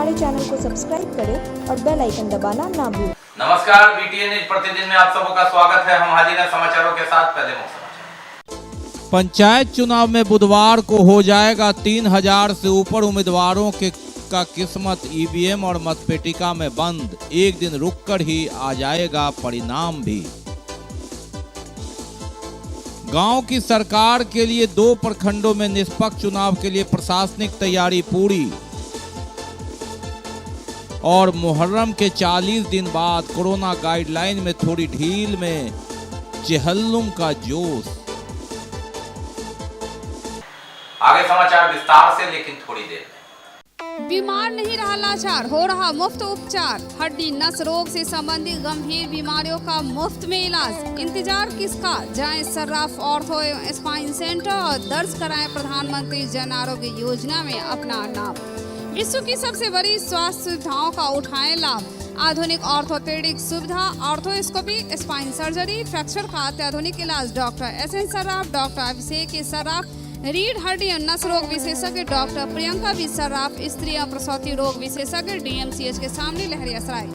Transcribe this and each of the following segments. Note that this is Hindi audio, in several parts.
हमारे चैनल को सब्सक्राइब करें और बेल आइकन दबाना ना भूलें। नमस्कार, बीटीएन न्यूज प्रतिदिन में आप सबका स्वागत है। हम हाजिर हैं समाचारों के साथ। पहले मुख्य समाचार। पंचायत चुनाव में बुधवार को हो जाएगा 3000 से ऊपर उम्मीदवारों का किस्मत ईवीएम और मतपेटिका में बंद। एक दिन रुककर ही आ जाएगा परिणाम भी। गांव की सरकार के लिए 2 प्रखंडों में निष्पक्ष चुनाव के लिए प्रशासनिक तैयारी पूरी। और मुहर्रम के 40 दिन बाद कोरोना गाइडलाइन में थोड़ी ढील में चहल्लुम का जोश। आगे समाचार विस्तार से, लेकिन थोड़ी देर में। बीमार नहीं रहा लाचार, हो रहा मुफ्त उपचार। हड्डी नस रोग से संबंधित गंभीर बीमारियों का मुफ्त में इलाज। इंतजार किसका, जाएं सर्राफ ऑर्थो एवं स्पाइन सेंटर और दर्ज कराएं प्रधानमंत्री जन आरोग्य योजना में अपना नाम। विश्व की सबसे बड़ी स्वास्थ्य सुविधाओं का उठाएं लाभ। आधुनिक ऑर्थोपेडिक सुविधा, ऑर्थोस्कोपी, स्पाइन सर्जरी, फ्रैक्चर का अत्याधुनिक इलाज। डॉक्टर SN सर्राफ, डॉक्टर अभिषेक सर्राफ, रीढ़ हड्डी और नस रोग विशेषज्ञ डॉक्टर प्रियंका बी सर्राफ, स्त्री और प्रसूति रोग विशेषज्ञ DMCH के सामने लहरियासराय।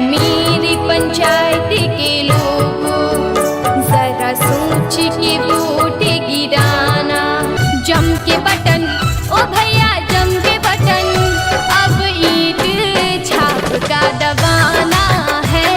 मेरी पंचायत के लोगों, जरा सोच के वोट गिराना। जम के बटन, ओ भैया जम के बटन, अब ईंट छाप का दबाना है।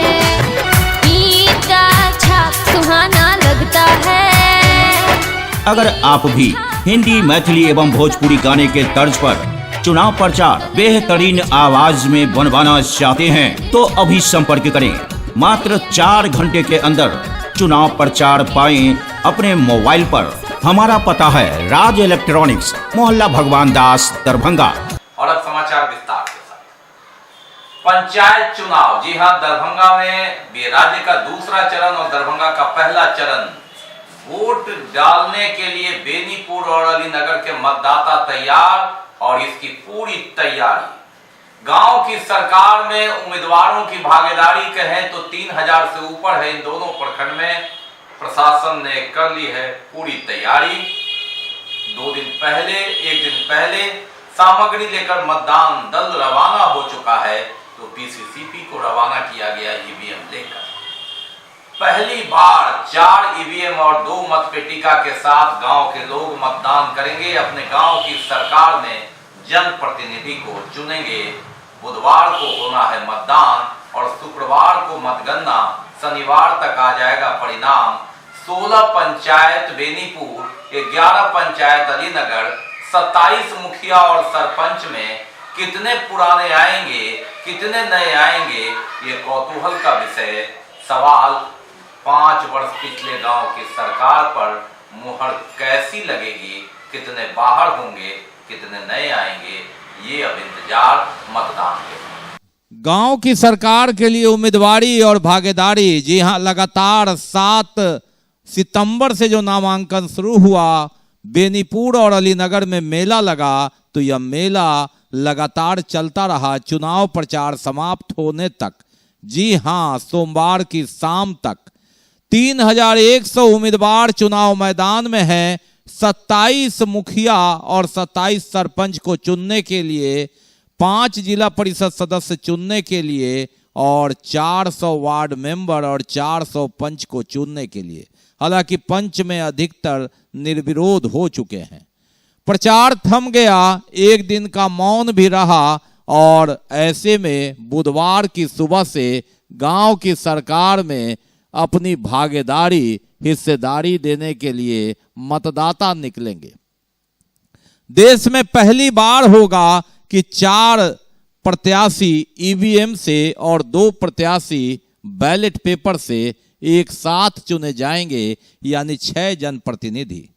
ईंट का छाप सुहाना लगता है। अगर आप भी हिंदी, मैथिली एवं भोजपुरी गाने के तर्ज पर चुनाव प्रचार बेहतरीन आवाज में बनवाना चाहते हैं तो अभी संपर्क करें। मात्र 4 घंटे के अंदर चुनाव प्रचार पाएं अपने मोबाइल पर। हमारा पता है राज इलेक्ट्रॉनिक्स, मोहल्ला भगवान दास, दरभंगा। और अब समाचार विस्तार के साथ। पंचायत चुनाव, जी हां, दरभंगा में राज्य का दूसरा चरण और दरभंगा का पहला चरण। वोट डालने के लिए बेनीपुर और अलीनगर के मतदाता तैयार और इसकी पूरी तैयारी। गांव की सरकार में उम्मीदवारों की भागीदारी कहें तो 3000 से ऊपर है। इन दोनों प्रखंड में प्रशासन ने कर ली है पूरी तैयारी। 2 दिन पहले, 1 दिन पहले सामग्री लेकर मतदान दल रवाना हो चुका है, तो PCCP को रवाना किया गया ईवीएम लेकर। पहली बार 4 ईवीएम और 2 मतपेटिका के साथ गांव के लोग मतदान करेंगे। अपने गांव की सरकार में जनप्रतिनिधि को चुनेंगे। बुधवार को होना है मतदान और शुक्रवार को मतगणना। शनिवार तक आ जाएगा परिणाम। 16 पंचायत बेनीपुर, 11 पंचायत अलीनगर, 27 मुखिया और सरपंच में कितने पुराने आएंगे, कितने नए आएंगे, ये कौतूहल का विषय। सवाल 5 वर्ष पिछले गांव की सरकार पर मुहर कैसी लगेगी, कितने बाहर होंगे, कितने नए आएंगे, ये अब इंतजार मतदान के। गांव की सरकार के लिए उम्मीदवारी और भागीदारी। जी हां, लगातार 7 सितंबर से जो नामांकन शुरू हुआ, बेनीपुर और अलीनगर में मेला लगा, तो यह मेला लगातार चलता रहा चुनाव प्रचार समाप्त होने तक। जी हां, सोमवार की शाम तक 3100 उम्मीदवार चुनाव मैदान में हैं। 27 मुखिया और 27 सरपंच को चुनने के लिए, 5 जिला परिषद सदस्य चुनने के लिए और 400 वार्ड मेंबर और 400 पंच को चुनने के लिए। हालांकि पंच में अधिकतर निर्विरोध हो चुके हैं। प्रचार थम गया, 1 दिन का मौन भी रहा और ऐसे में बुधवार की सुबह से गांव की सरकार में अपनी भागीदारी, हिस्सेदारी देने के लिए मतदाता निकलेंगे। देश में पहली बार होगा कि 4 प्रत्याशी ईवीएम से और 2 प्रत्याशी बैलेट पेपर से एक साथ चुने जाएंगे, यानी 6 जनप्रतिनिधि।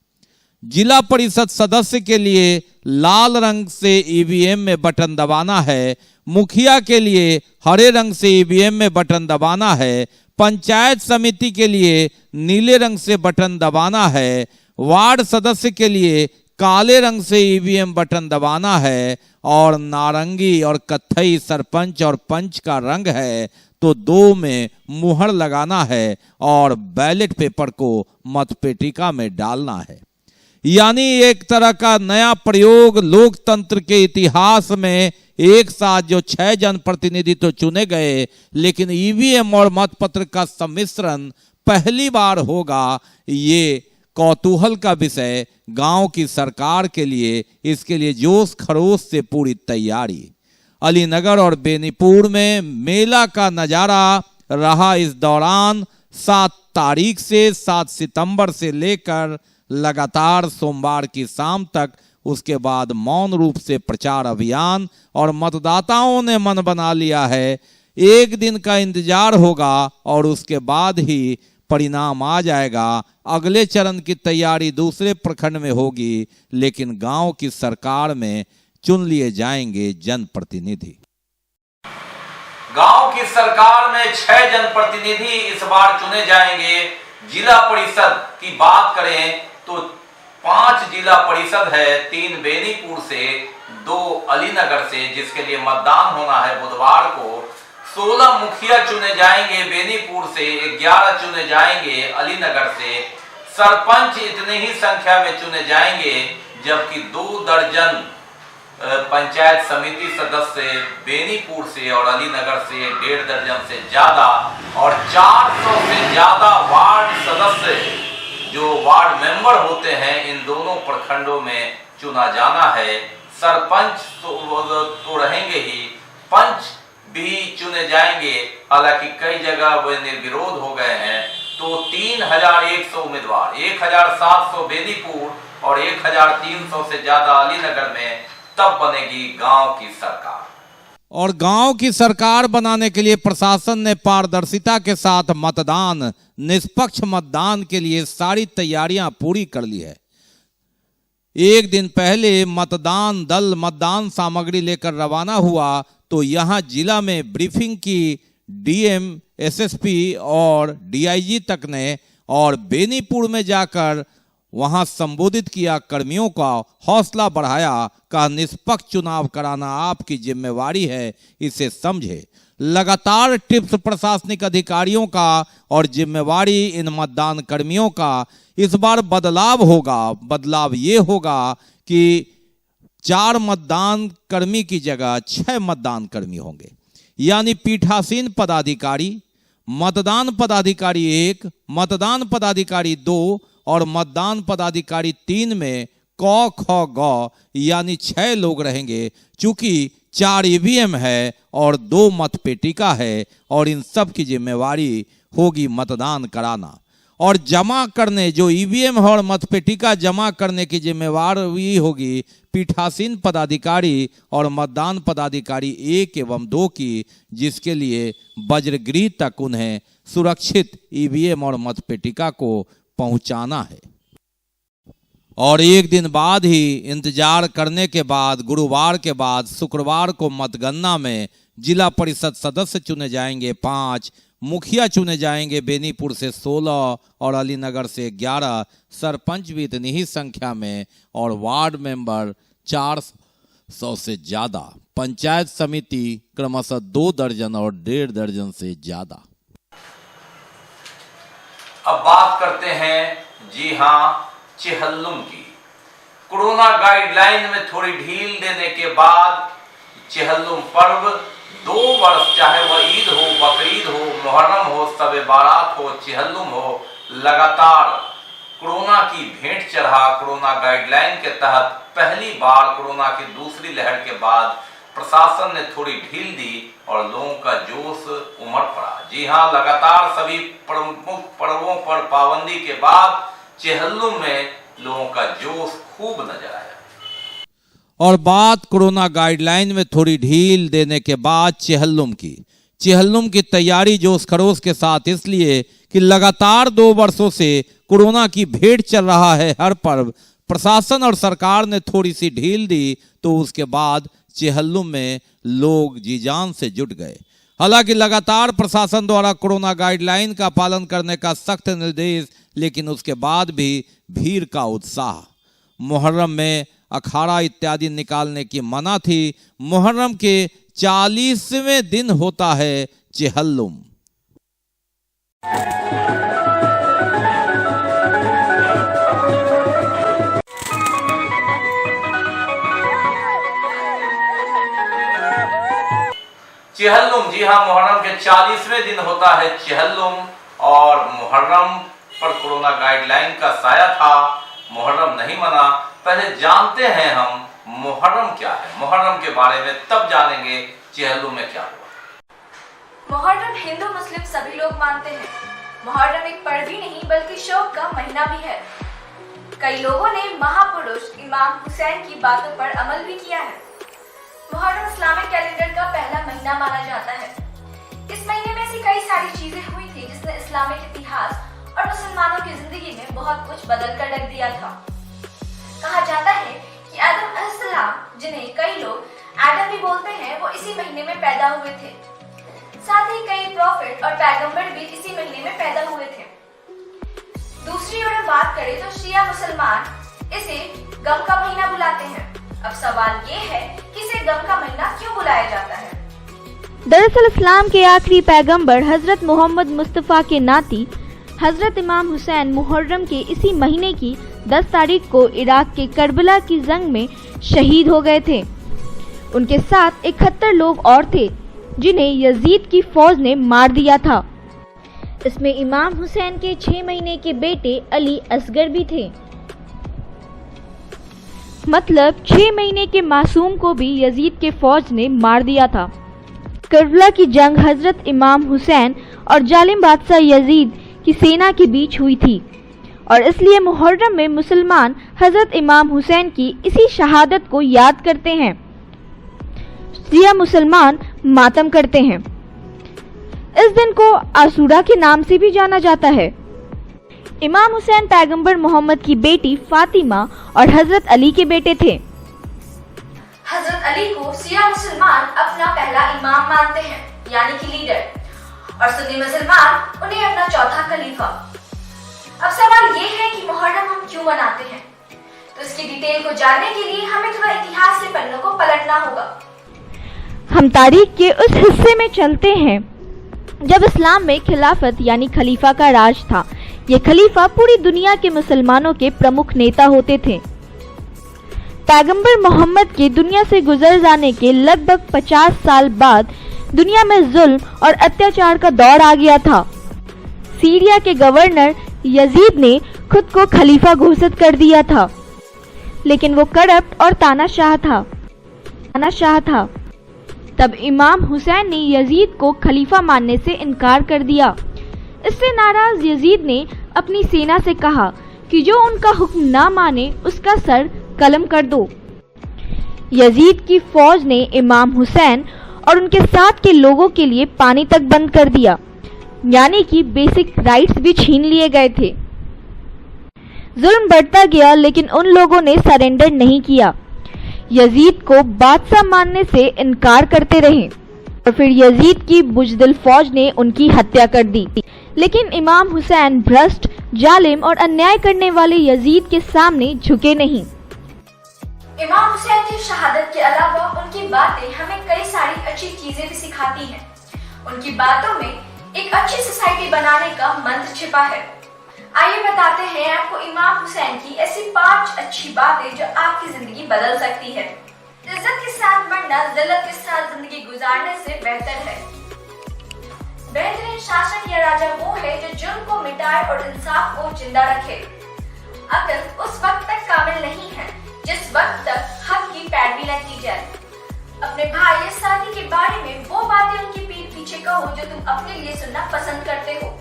जिला परिषद सदस्य के लिए लाल रंग से ईवीएम में बटन दबाना है। मुखिया के लिए हरे रंग से ईवीएम में बटन दबाना है। पंचायत समिति के लिए नीले रंग से बटन दबाना है। वार्ड सदस्य के लिए काले रंग से ईवीएम बटन दबाना है। और नारंगी और कत्थई सरपंच और पंच का रंग है, तो 2 में मुहर लगाना है और बैलेट पेपर को मतपेटिका में डालना है। यानी एक तरह का नया प्रयोग लोकतंत्र के इतिहास में। एक साथ जो 6 जनप्रतिनिधि तो चुने गए, लेकिन ईवीएम और मतपत्र का सम्मिश्रण पहली बार होगा। ये कौतूहल का विषय गांव की सरकार के लिए। इसके लिए जोश खरोश से पूरी तैयारी। अलीनगर और बेनीपुर में मेला का नजारा रहा। इस दौरान 7 तारीख से 7 सितंबर से लेकर लगातार सोमवार की शाम तक, उसके बाद मौन रूप से प्रचार अभियान, और मतदाताओं ने मन बना लिया है। एक दिन का इंतजार होगा और उसके बाद ही परिणाम आ जाएगा। अगले चरण की तैयारी दूसरे प्रखंड में होगी, लेकिन गांव की सरकार में चुन लिए जाएंगे जनप्रतिनिधि। गांव की सरकार में 6 जनप्रतिनिधि इस बार चुने जाएंगे। जिला परिषद की बात करें तो 5 जिला परिषद है, 3 बेनीपुर से, 2 अलीनगर से, जिसके लिए मतदान होना है बुधवार को। 16 मुखिया चुने जाएंगे बेनीपुर से, 11 चुने जाएंगे अलीनगर से। सरपंच इतने ही संख्या में चुने जाएंगे, जबकि 2 दर्जन पंचायत समिति सदस्य बेनीपुर से और अलीनगर से, 1.5 दर्जन से ज्यादा, और 400 से ज्यादा वार्ड सदस्य जो वार्ड मेंबर होते हैं इन दोनों प्रखंडों में चुना जाना है। सरपंच तो रहेंगे ही, पंच भी चुने जाएंगे। हालांकि कई जगह वे निर्विरोध हो गए हैं। तो 3100 उम्मीदवार, 1700 बेनीपुर और 1300 से ज्यादा अलीनगर में, तब बनेगी गांव की सरकार। और गांव की सरकार बनाने के लिए प्रशासन ने पारदर्शिता के साथ मतदान, निष्पक्ष मतदान के लिए सारी तैयारियां पूरी कर ली है। एक दिन पहले मतदान दल मतदान सामग्री लेकर रवाना हुआ तो यहां जिला में ब्रीफिंग की डीएम, एसएसपी और डीआईजी तक ने, और बेनीपुर में जाकर वहां संबोधित किया, कर्मियों का हौसला बढ़ाया, कहा निष्पक्ष चुनाव कराना आपकी जिम्मेवारी है, इसे समझे। लगातार टिप्स प्रशासनिक अधिकारियों का और जिम्मेवारी इन मतदान कर्मियों का। इस बार बदलाव होगा। बदलाव ये होगा कि 4 मतदान कर्मी की जगह 6 मतदान कर्मी होंगे, यानी पीठासीन पदाधिकारी, मतदान पदाधिकारी 1, मतदान पदाधिकारी 2 और मतदान पदाधिकारी 3 में क ख ग यानी 6 लोग रहेंगे। चूंकि 4 ईवीएम है और 2 मतपेटिका है, और इन सब की जिम्मेवारी होगी मतदान कराना और जमा करने। जो ईवीएम है और मतपेटिका जमा करने की जिम्मेवारी होगी पीठासीन पदाधिकारी और मतदान पदाधिकारी 1 एवं 2 की, जिसके लिए वज्रगृह तक उन्हें सुरक्षित ईवीएम और मतपेटिका को पहुंचाना है। और एक दिन बाद ही इंतजार करने के बाद, गुरुवार के बाद शुक्रवार को मतगणना में जिला परिषद सदस्य चुने जाएंगे 5, मुखिया चुने जाएंगे बेनीपुर से 16 और अलीनगर से 11, सरपंच भी इतनी ही संख्या में, और वार्ड मेंबर 400 से ज्यादा, पंचायत समिति क्रमशः 2 दर्जन और 1.5 दर्जन से ज्यादा। अब बात करते हैं, जी हां, चेहल्लुम की। कोरोना गाइडलाइन में थोड़ी ढील देने के बाद चेहल्लुम पर्व 2 वर्ष, चाहे वह ईद हो, बकरीद हो, मुहर्रम हो, शब बारात हो, चेहल्लुम हो, लगातार कोरोना की भेंट चढ़ा। कोरोना गाइडलाइन के तहत पहली बार कोरोना की दूसरी लहर के बाद प्रशासन ने थोड़ी ढील दी और लोगों का जोश उमड़ पड़ा। जी हां, लगातार सभी प्रमुख पर्वों पर पाबंदी के बाद चेहल्लुम में लोगों का जोश खूब नजर आया। और बात कोरोना गाइडलाइन में थोड़ी ढील देने के बाद चेहल्लुम की। चेहल्लुम की तैयारी जोश खरोश के साथ, इसलिए कि लगातार 2 वर्षों से कोरोना की भेंट चल रहा है हर पर्व। प्रशासन और सरकार ने थोड़ी सी ढील दी तो उसके बाद चेहल्लुम में लोग जी जान से जुट गए। हालांकि लगातार प्रशासन द्वारा कोरोना गाइडलाइन का पालन करने का सख्त निर्देश, लेकिन उसके बाद भी भीड़ का उत्साह। मुहर्रम में अखाड़ा इत्यादि निकालने की मना थी। मुहर्रम के 40वें दिन होता है चेहल्लुम। चेहल्लुम, जी हाँ, मुहर्रम के 40वें दिन होता है चेहल्लुम। और मुहर्रम पर कोरोना गाइडलाइन का साया था, मुहर्रम नहीं मना। पहले जानते हैं हम मुहर्रम क्या है, मुहर्रम के बारे में तब जानेंगे चेहल्लुम में क्या हुआ। मुहर्रम हिंदू मुस्लिम सभी लोग मानते हैं। मुहर्रम एक पर्व ही नहीं बल्कि शौक का महीना भी है। कई लोगों ने महापुरुष इमाम हुसैन की बातों पर अमल भी किया है। मुहर्रम इस्लामिक कैलेंडर का पहला महीना माना जाता है। इस महीने में ऐसी कई सारी चीजें हुई थी जिसने इस्लामिक इतिहास और मुसलमानों की जिंदगी में बहुत कुछ बदल कर रख दिया था। कहा जाता है कि आदम अलैहिस्सलाम, जिन्हें कई लोग आदम भी बोलते हैं, वो इसी महीने में पैदा हुए थे। साथ ही कई प्रॉफिट और पैगंबर भी इसी महीने में पैदा हुए थे। दूसरी ओर बात करें तो शिया मुसलमान इसे गम का महीना बुलाते हैं। अब सवाल ये है कि इसे गम का महीना क्यों बुलाया जाता है? दरअसल इस्लाम के आखिरी पैगंबर हजरत मोहम्मद मुस्तफ़ा के नाती हजरत इमाम हुसैन मुहर्रम के इसी महीने की 10 तारीख को इराक के करबला की जंग में शहीद हो गए थे। उनके साथ 71 लोग और थे जिन्हें यजीद की फौज ने मार दिया था। इसमें इमाम हुसैन के 6 महीने के बेटे अली असगर भी थे। मतलब 6 महीने के मासूम को भी यजीद के फौज ने मार दिया था। करबला की जंग हजरत इमाम हुसैन और जालिम बादशाह यजीद की सेना के बीच हुई थी और इसलिए मुहर्रम में मुसलमान हजरत इमाम हुसैन की इसी शहादत को याद करते हैं। शिया मुसलमान मातम करते हैं। इस दिन को आशूरा के नाम से भी जाना जाता है। इमाम हुसैन पैगंबर मोहम्मद की बेटी फातिमा और हजरत अली के बेटे थे। हजरत अली को शिया मुसलमान अपना पहला इमाम मानते हैं, यानी कि लीडर, और सुन्नी मुसलमान उन्हें अपना चौथा खलीफा। अब सवाल ये है कि मुहर्रम हम क्यों मनाते हैं? तो इसकी डिटेल को जानने के लिए हमें थोड़ा इतिहास के पन्नों को पलटना होगा। हम तारीख के उस हिस्से में चलते हैं जब इस्लाम में खिलाफत यानी खलीफा का राज था। ये खलीफा पूरी दुनिया के मुसलमानों के प्रमुख नेता होते थे। पैगंबर मोहम्मद के दुनिया से गुजर जाने के लगभग 50 साल बाद दुनिया में जुल्म और अत्याचार का दौर आ गया था। सीरिया के गवर्नर यजीद ने खुद को खलीफा घोषित कर दिया था, लेकिन वो करप्ट और तानाशाह था। तब इमाम हुसैन ने यजीद को खलीफा मानने से इनकार कर दिया। इससे नाराज यजीद ने अपनी सेना से कहा कि जो उनका हुक्म ना माने उसका सर कलम कर दो। यजीद की फौज ने इमाम हुसैन और उनके साथ के लोगों के लिए पानी तक बंद कर दिया, यानी कि बेसिक राइट्स भी छीन लिए गए थे। जुल्म बढ़ता गया, लेकिन उन लोगों ने सरेंडर नहीं किया। यजीद को बादशाह मानने से इनकार करते रहे और फिर यजीद की बुजदिल फौज ने उनकी हत्या कर दी। लेकिन इमाम हुसैन भ्रष्ट, जालिम और अन्याय करने वाले यजीद के सामने झुके नहीं। इमाम हुसैन की शहादत के अलावा उनकी बातें हमें कई सारी अच्छी चीजें भी सिखाती हैं। उनकी बातों में एक अच्छी सोसाइटी बनाने का मंत्र छिपा है। आइए बताते हैं आपको इमाम हुसैन की ऐसी 5 अच्छी बातें जो आपकी जिंदगी बदल सकती है। इज्जत के साथ मरना जिल्लत के साथ जिंदगी गुजारने से बेहतर है। बेहतरीन शासक या राजा वो है जो जुल्म को मिटाए और इंसाफ को जिंदा रखे। अक्ल उस वक्त तक कामिल नहीं है जिस वक्त तक हक की पैरवी न की जाए। अपने भाई या साथी के बारे में वो बातें उनकी पीठ पीछे कहो जो तुम अपने लिए सुनना पसंद करते हो।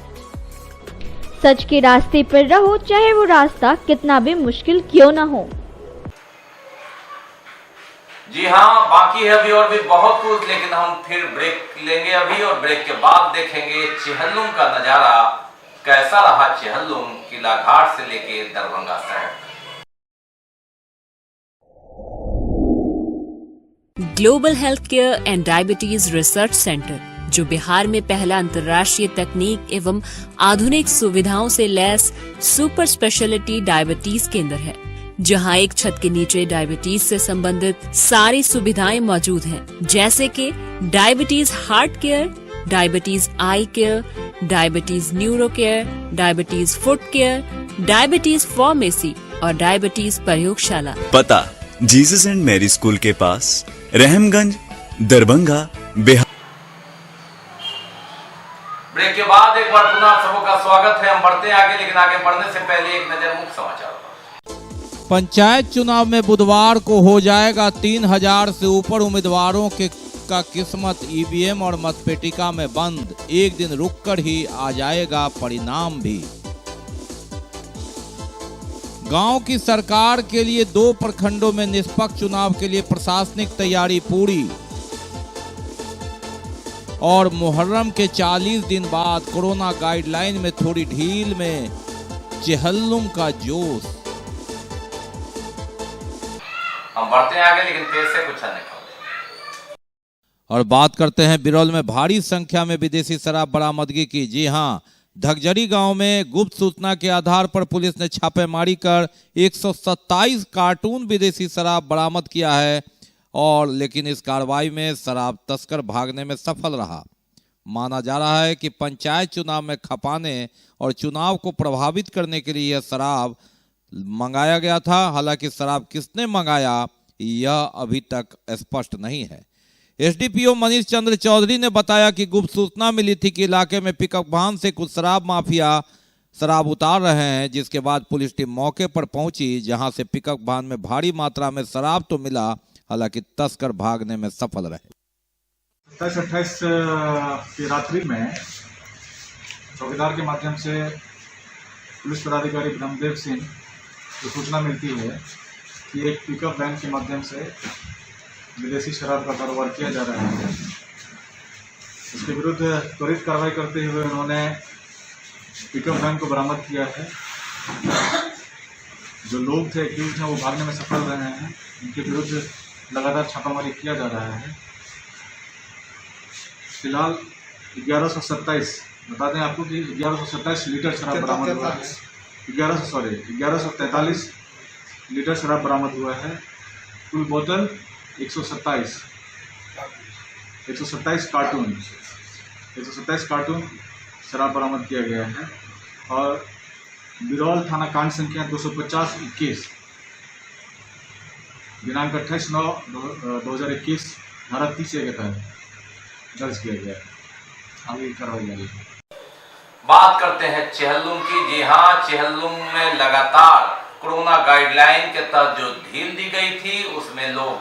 सच के रास्ते पर रहो, चाहे वो रास्ता कितना भी मुश्किल क्यों ना हो। जी हाँ, बाकी है अभी और भी बहुत कुछ, लेकिन हम फिर ब्रेक लेंगे अभी और ब्रेक के बाद देखेंगे चेहल्लुम का नजारा कैसा रहा। चेहल्लुम किला घाट से लेके दरभंगा शहर। Global health care and diabetes research centre, जो बिहार में पहला अंतर्राष्ट्रीय तकनीक एवं आधुनिक सुविधाओं से लैस सुपर स्पेशलिटी डायबिटीज केंद्र है, जहां एक छत के नीचे डायबिटीज से संबंधित सारी सुविधाएं मौजूद हैं, जैसे कि diabetes heart care, diabetes eye care, diabetes neuro care, diabetes foot care, diabetes pharmacy और डायबिटीज प्रयोगशाला। पता जीसस एंड मैरी स्कूल के पास, रहमगंज, दरभंगा, बिहार। एक बार पुनः आप सबों का स्वागत है। हम बढ़ते हैं आगे, लेकिन आगे बढ़ने से पहले एक नजर मुख्य समाचार पर। पंचायत चुनाव में बुधवार को हो जाएगा 3000 से ऊपर उम्मीदवारों का किस्मत ईवीएम और मतपेटिका में बंद। एक दिन रुककर ही आ जाएगा परिणाम भी। गांव की सरकार के लिए 2 प्रखंडों में निष्पक्ष चुनाव के लिए प्रशासनिक तैयारी पूरी। और मुहर्रम के 40 दिन बाद कोरोना गाइडलाइन में थोड़ी ढील में चेहल्लुम का जोश। हम बढ़ते हैं आगे, लेकिन पेश से कुछ अन्य खबरें। और बात करते हैं बिरौल में भारी संख्या में विदेशी शराब बरामदगी की। जी हां, धगजरी गांव में गुप्त सूचना के आधार पर पुलिस ने छापेमारी कर 127 कार्टून विदेशी शराब बरामद किया है। और लेकिन इस कार्रवाई में शराब तस्कर भागने में सफल रहा। माना जा रहा है कि पंचायत चुनाव में खपाने और चुनाव को प्रभावित करने के लिए यह शराब मंगाया गया था। हालांकि शराब किसने मंगाया यह अभी तक स्पष्ट नहीं है। एसडीपीओ मनीष चंद्र चौधरी ने बताया कि गुप्त सूचना मिली थी कि इलाके में पिकअप वाहन से कुछ शराब माफिया शराब उतार रहे हैं, जिसके बाद पुलिस टीम मौके पर पहुंची, जहां से पिकअप वाहन में भारी मात्रा में शराब तो मिला, हालांकि तस्कर भागने में सफल रहे। 27-28 की रात्रि में चौकीदार के माध्यम से पुलिस पदाधिकारी ब्रह्मदेव सिंह को सूचना मिलती है कि एक पिकअप वैन के माध्यम से विदेशी शराब का कारोबार किया जा रहा है। इसके विरुद्ध त्वरित कार्रवाई करते हुए उन्होंने पिकअप वैन को बरामद किया है। जो लोग थे एक्यूज हैं वो भागने में सफल रहे हैं। उनके विरुद्ध लगातार छापामारी किया जा रहा है। फिलहाल 1127 बता दें आपको कि 1127 लीटर शराब बरामद हुआ है। 1143 लीटर शराब बरामद हुआ है। कुल बोतल 127 कार्टून शराब बरामद किया गया है। और बिरौल थाना कांड संख्या 250-21 दिनांक 28/9/2021 धारा 30 के तहत दर्ज किया गया है। आगे कार्रवाई जारी है। बात करते हैं चेहल्लुम की। जी हां, चेहल्लुम में लगातार कोरोना गाइडलाइन के तहत जो ढील दी गई थी उसमें लोग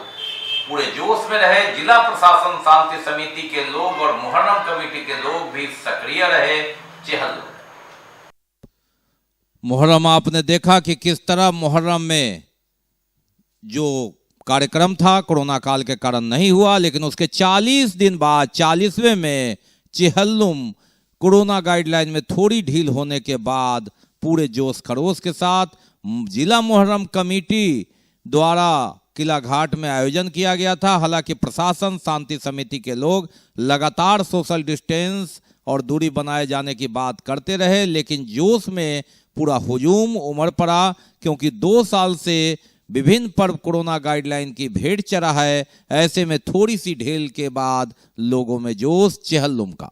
पूरे जोश में रहे। जिला प्रशासन, शांति समिति के लोग और मुहर्रम कमेटी के लोग भी सक्रिय रहे। चेहल्लुम मुहर्रम आपने देखा कि किस तरह मुहर्रम में जो कार्यक्रम था कोरोना काल के कारण नहीं हुआ, लेकिन उसके 40 दिन बाद 40वें में चेहल्लुम कोरोना गाइडलाइन में थोड़ी ढील होने के बाद पूरे जोश खरोश के साथ जिला मुहर्रम कमेटी द्वारा किला घाट में आयोजन किया गया था। हालांकि प्रशासन, शांति समिति के लोग लगातार सोशल डिस्टेंस और दूरी बनाए जाने की बात करते रहे, लेकिन जोश में पूरा हुजूम उमड़ पड़ा, क्योंकि 2 साल से विभिन्न पर्व कोरोना गाइडलाइन की भेंट चढ़ा है। ऐसे में थोड़ी सी ढील के बाद लोगों में जोश चेहल्लुम का।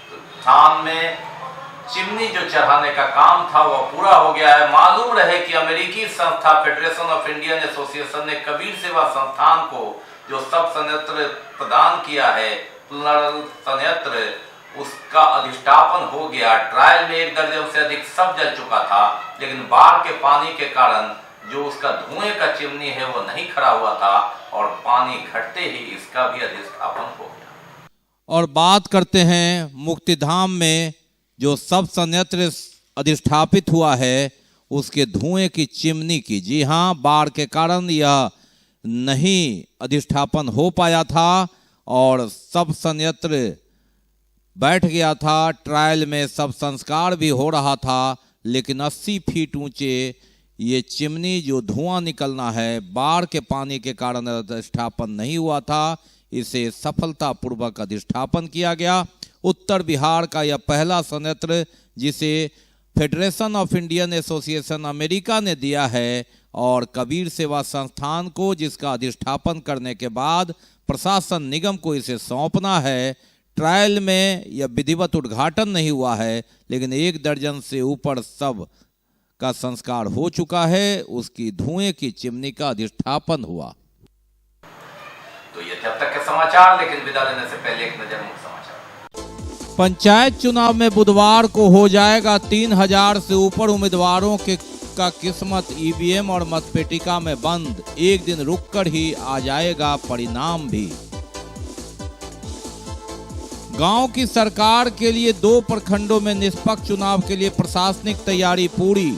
स्थान में चिमनी जो चढ़ाने का काम था वो पूरा हो गया है। मालूम रहे कि अमेरिकी संस्था फेडरेशन ऑफ इंडियन एसोसिएशन ने कबीर सेवा संस्थान को जो सब संयंत्र प्रदान किया है, प्लुरल संयंत्र, उसका अधिष्ठापन हो गया। ट्रायल में 1 दर्जन से अधिक सब जल चुका था, लेकिन बाढ़ के पानी के कारण जो उसका धुएं का चिमनी है वो नहीं खड़ा हुआ था और पानी घटते ही इसका भी अधिष्ठापन हो गया। और बात करते हैं मुक्तिधाम में जो सब संयंत्र अधिष्ठापित हुआ है उसके धुएं की चिमनी की। जी हाँ, बाढ़ के कारण यह नहीं अधिष्ठापन हो पाया था और सब संयंत्र बैठ गया था। ट्रायल में सब संस्कार भी हो रहा था, लेकिन 80 फीट ऊंचे ये चिमनी जो धुआं निकलना है बाढ़ के पानी के कारण अधिष्ठापन नहीं हुआ था, इसे सफलतापूर्वक अधिष्ठापन किया गया। उत्तर बिहार का यह पहला संयंत्र जिसे federation of Indian association America ने दिया है और कबीर सेवा संस्थान को, जिसका अधिष्ठापन करने के बाद प्रशासन निगम को इसे सौंपना है। ट्रायल में यह विधिवत उद्घाटन नहीं हुआ है, लेकिन 1 दर्जन से ऊपर सब का संस्कार हो चुका है। उसकी धुएं की चिमनी का अधिष्ठापन हुआ। तो ये थे अब तक के समाचार, लेकिन विदा लेने से पहले एक नजर मुख्य समाचार। पंचायत चुनाव में बुधवार को हो जाएगा 3000 से ऊपर उम्मीदवारों का किस्मत ईवीएम और मतपेटिका में बंद। 1 दिन रुककर ही आ जाएगा परिणाम भी। गांव की सरकार के लिए 2 प्रखंडों में निष्पक्ष चुनाव के लिए प्रशासनिक तैयारी पूरी।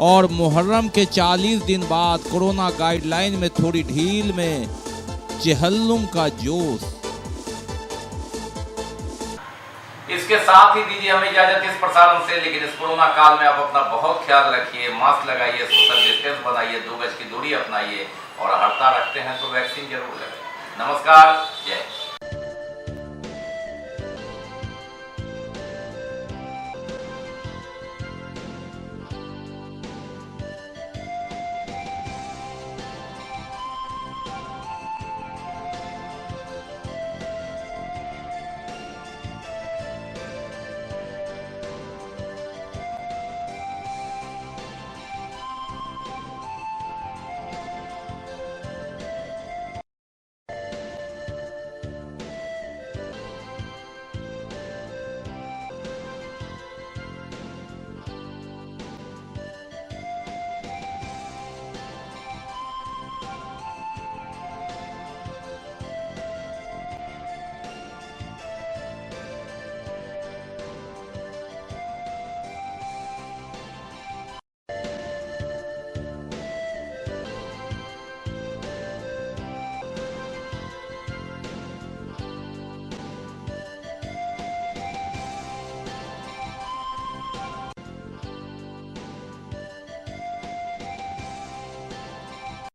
और मुहर्रम के 40 दिन बाद कोरोना गाइडलाइन में थोड़ी ढील में चहल्लुम का जोश। इसके साथ ही दीजिए हमें इजाजत इस प्रसारण से, लेकिन इस कोरोना काल में आप अपना बहुत ख्याल रखिए, मास्क लगाइए, सोशल डिस्टेंस बनाइए, 2 गज की दूरी अपनाइए और हड़ताल रखते हैं तो वैक्सीन जरूर लगाइए। नमस्कार, जय।